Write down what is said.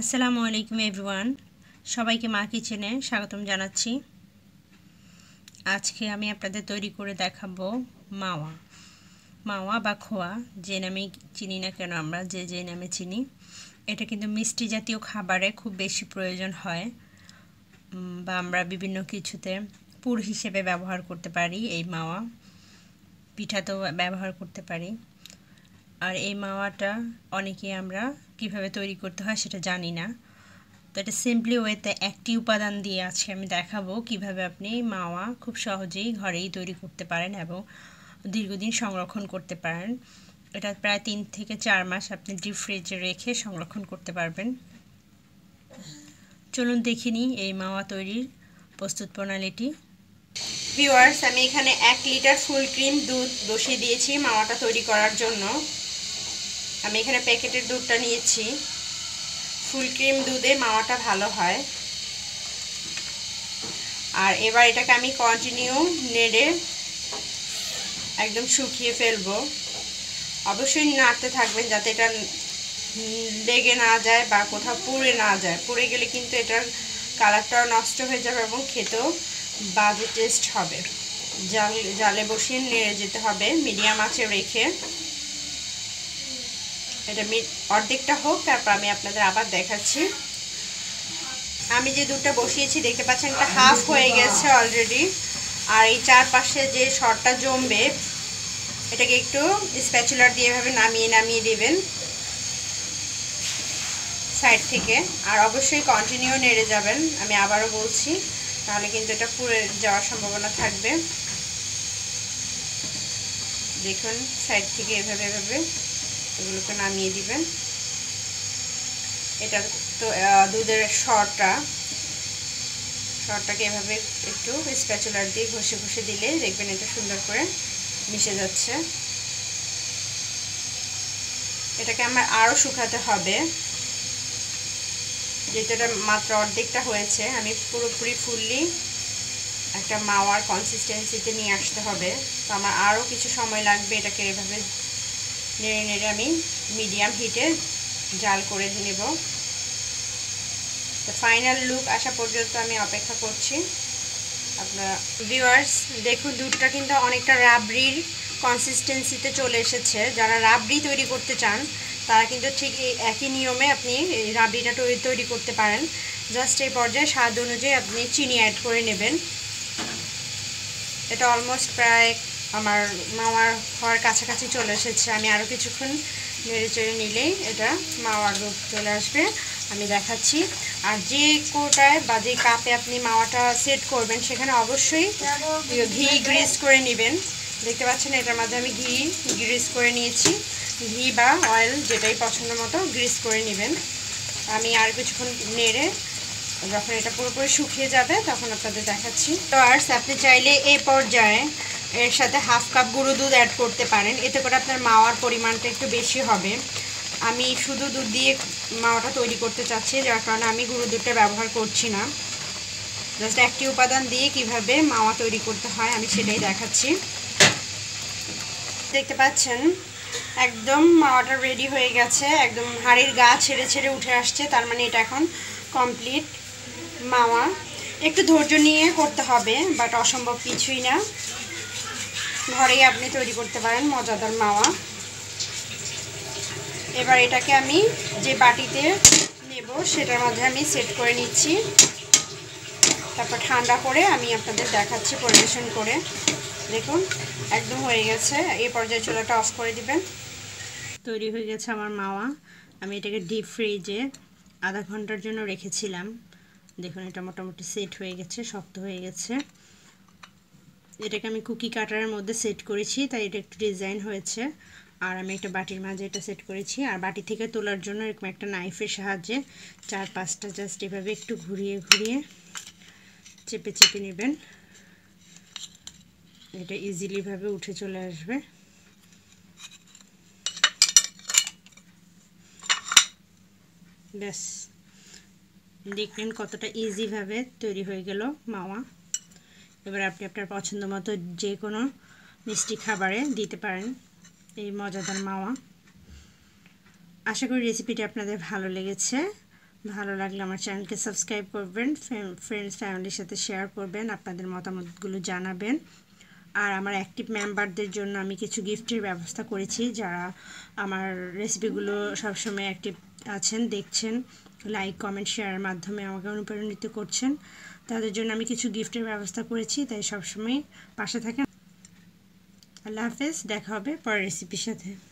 আসসালামু আলাইকুম এভরিওয়ান, সবাইকে মা কিচেনে স্বাগতম জানাচ্ছি। আজকে আমি আপনাদের তৈরি করে দেখাবো মাওয়া মাওয়া বা খোয়া, যে নামে চিনি না কেন আমরা, যে নামে চিনি। এটা কিন্তু মিষ্টি জাতীয় খাবারে খুব বেশি প্রয়োজন হয়, বা আমরা বিভিন্ন কিছুতে পুর হিসেবে ব্যবহার করতে পারি। এই মাওয়া পিঠাতেও ব্যবহার করতে পারি। আর এই মাওয়াটা অনেকেই আমরা কিভাবে তৈরি করতে হয় সেটা জানি না। তো এটা সিম্পলি ওয়েতে একটি উপাদান দিয়ে আজকে আমি দেখাবো কিভাবে আপনি মাওয়া খুব সহজেই ঘরেই তৈরি করতে পারেন এবং দীর্ঘদিন সংরক্ষণ করতে পারেন। এটা প্রায় 3 থেকে 4 মাস আপনি ডিপ ফ্রিজে রেখে সংরক্ষণ করতে পারবেন। চলুন দেখে নিই এই মাওয়া তৈরির প্রস্তুত প্রণালীটি। ভিউয়ার্স, আমি এখানে 1 লিটার ফুল ক্রিম দুধ বসিয়ে দিয়েছি মাওয়াটা তৈরি করার জন্য। আমি এখানে প্যাকেটের দুধটা নিয়েছি। ফুল ক্রিম দুধে মাওয়াটা ভালো হয়। আর এবার এটাকে আমি কন্টিনিউ নেড়ে একদম শুকিয়ে ফেলবো। অবশ্যই নাড়তে থাকবেন যাতে এটা লেগে না যায় বা কোথাও পুড়ে না যায়। পুড়ে গেলে কিন্তু এটার কালারটাও নষ্ট হয়ে যাবে এবং খেতেও বাজে টেস্ট হবে। জালে বসিয়ে নেড়ে যেতে হবে মিডিয়াম আঁচে রেখে। এটা অর্ধেকটা হোক, তারপর আমি আপনাদের আবার দেখাচ্ছি। আমি যে দুধটা বসিয়েছি দেখতে পাচ্ছেন এটা হাফ হয়ে গেছে অলরেডি। আর এই চারপাশে যে শর্টটা জমবে এটাকে একটু স্প্যাচুলার দিয়ে এভাবে নামিয়ে দিবেন সাইড থেকে। আর অবশ্যই কন্টিনিউ নেড়ে যাবেন, আমি আবারও বলছি, তাহলে কিন্তু এটা পুড়ে যাওয়ার সম্ভাবনা থাকবে। দেখুন সাইড থেকে এভাবে এগুলোকে নামিয়ে দিবেন। এটা তো দুধের শর্টটাকে এভাবে একটু স্প্যাচুলার দিয়ে ঘষে দিলে দেখবেন এটা সুন্দর করে মিশে যাচ্ছে। এটাকে আমার আরও শুকাতে হবে, যেহেতু এটা মাত্র অর্ধেকটা হয়েছে। আমি পুরোপুরি ফুললি একটা মাওয়ার কনসিস্টেন্সিতে নিয়ে আসতে হবে। তো আমার আরও কিছু সময় লাগবে। এটাকে এভাবে নেড়ে আমি মিডিয়াম হিটে জাল করে নেব। তো ফাইনাল লুক আসা পর্যন্ত আমি অপেক্ষা করছি। আপনারা ভিউয়ার্স দেখুন, দুধটা কিন্তু অনেকটা রাবড়ির কনসিস্টেন্সিতে চলে এসেছে। যারা রাবড়ি তৈরি করতে চান তারা কিন্তু ঠিক এই একই নিয়মে আপনি এই রাবড়িটা তৈরি করতে পারেন। জাস্ট এই পর্যায়ে স্বাদ অনুযায়ী আপনি চিনি অ্যাড করে নেবেন। এটা অলমোস্ট প্রায় আমার মাওয়ার হওয়ার কাছাকাছি চলে এসেছে। আমি আরও কিছুক্ষণ নেড়ে নিলেই এটা মাওয়ার রূপ চলে আসবে। আমি দেখাচ্ছি। আর যে কোটায় বা যে কাপে আপনি মাওয়াটা সেট করবেন সেখানে অবশ্যই ঘি গ্রিস করে নেবেন। দেখতে পাচ্ছেন এটার মাঝে আমি ঘি গ্রিস করে নিয়েছি। ঘি বা অয়েল যেটাই পছন্দ মতো গ্রিস করে নেবেন। আমি আর কিছুক্ষণ নেড়ে যখন এটা পুরোপুরি শুকিয়ে যাবে তখন আপনাদের দেখাচ্ছি। তো আর আপনি চাইলে এই পর্যায়ে এর সাথে হাফ কাপ গুঁড়ো দুধ অ্যাড করতে পারেন, এতে করে আপনার মাওয়ার পরিমাণটা একটু বেশি হবে। আমি শুধু দুধ দিয়ে মাওয়াটা তৈরি করতে চাচ্ছি, যার কারণে আমি গুঁড়ো দুধটা ব্যবহার করছি না। জাস্ট একটি উপাদান দিয়ে কিভাবে মাওয়া তৈরি করতে হয় আমি সেটাই দেখাচ্ছি। দেখতে পাচ্ছেন একদম মাওয়াটা রেডি হয়ে গেছে, একদম হাঁড়ির গা ছেড়ে উঠে আসছে। তার মানে এটা এখন কমপ্লিট মাওয়া। একটু ধৈর্য নিয়ে করতে হবে, বাট অসম্ভব কিছুই না। ঘরেই আপনি তৈরি করতে পারেন মজাদার মাওয়া। এবার এটাকে আমি যে বাটিতে নেব সেটার মধ্যে আমি সেট করে নিচ্ছি। তারপর ঠান্ডা করে আমি আপনাদের দেখাচ্ছি পরিবেশন করে। দেখুন একদম হয়ে গেছে। এই পর্যায়ে চুলাটা অফ করে দিবেন। তৈরি হয়ে গেছে আমার মাওয়া। আমি এটাকে ডিপ ফ্রিজে আধা ঘন্টার জন্য রেখেছিলাম। দেখুন এটা মোটামুটি সেট হয়ে গেছে, শক্ত হয়ে গেছে। এটাকে আমি কুকি কাটারের মধ্যে সেট করেছি, তাই এটা একটু ডিজাইন হয়েছে। আর আমি একটা বাটির মাঝে এটা সেট করেছি। আর বাটি থেকে তোলার জন্য এরকম একটা নাইফের সাহায্যে 4-5টা জাস্ট এভাবে একটু ঘুরিয়ে চেপে নেবেন। এটা ইজিলি ভাবে উঠে চলে আসবে। ব্যাস, দেখলেন কতটা ইজি ভাবে তৈরি হয়ে গেল মাওয়া। এবার আপনি আপনার পছন্দ মতো যে কোনো মিষ্টি খাবারে দিতে পারেন এই মজাদার মাওয়া। আশা করি রেসিপিটি আপনাদের ভালো লেগেছে। ভালো লাগলে আমার চ্যানেলকে সাবস্ক্রাইব করবেন, ফ্রেন্ডস ফ্যামিলির সাথে শেয়ার করবেন, আপনাদের মতামতগুলো জানাবেন। আর আমার অ্যাক্টিভ মেম্বারদের জন্য আমি কিছু গিফটের ব্যবস্থা করেছি, যারা আমার রেসিপিগুলো সবসময় অ্যাক্টিভ আছেন, দেখছেন, লাইক কমেন্ট শেয়ারের মাধ্যমে আমাকে অনুপ্রাণিত করছেন। তাদের জন্য আমি কিছু গিফটের ব্যবস্থা করেছি, তাই সবসময় পাশে থাকেন। আল্লাহ হাফেজ, দেখা হবে পরের রেসিপির সাথে।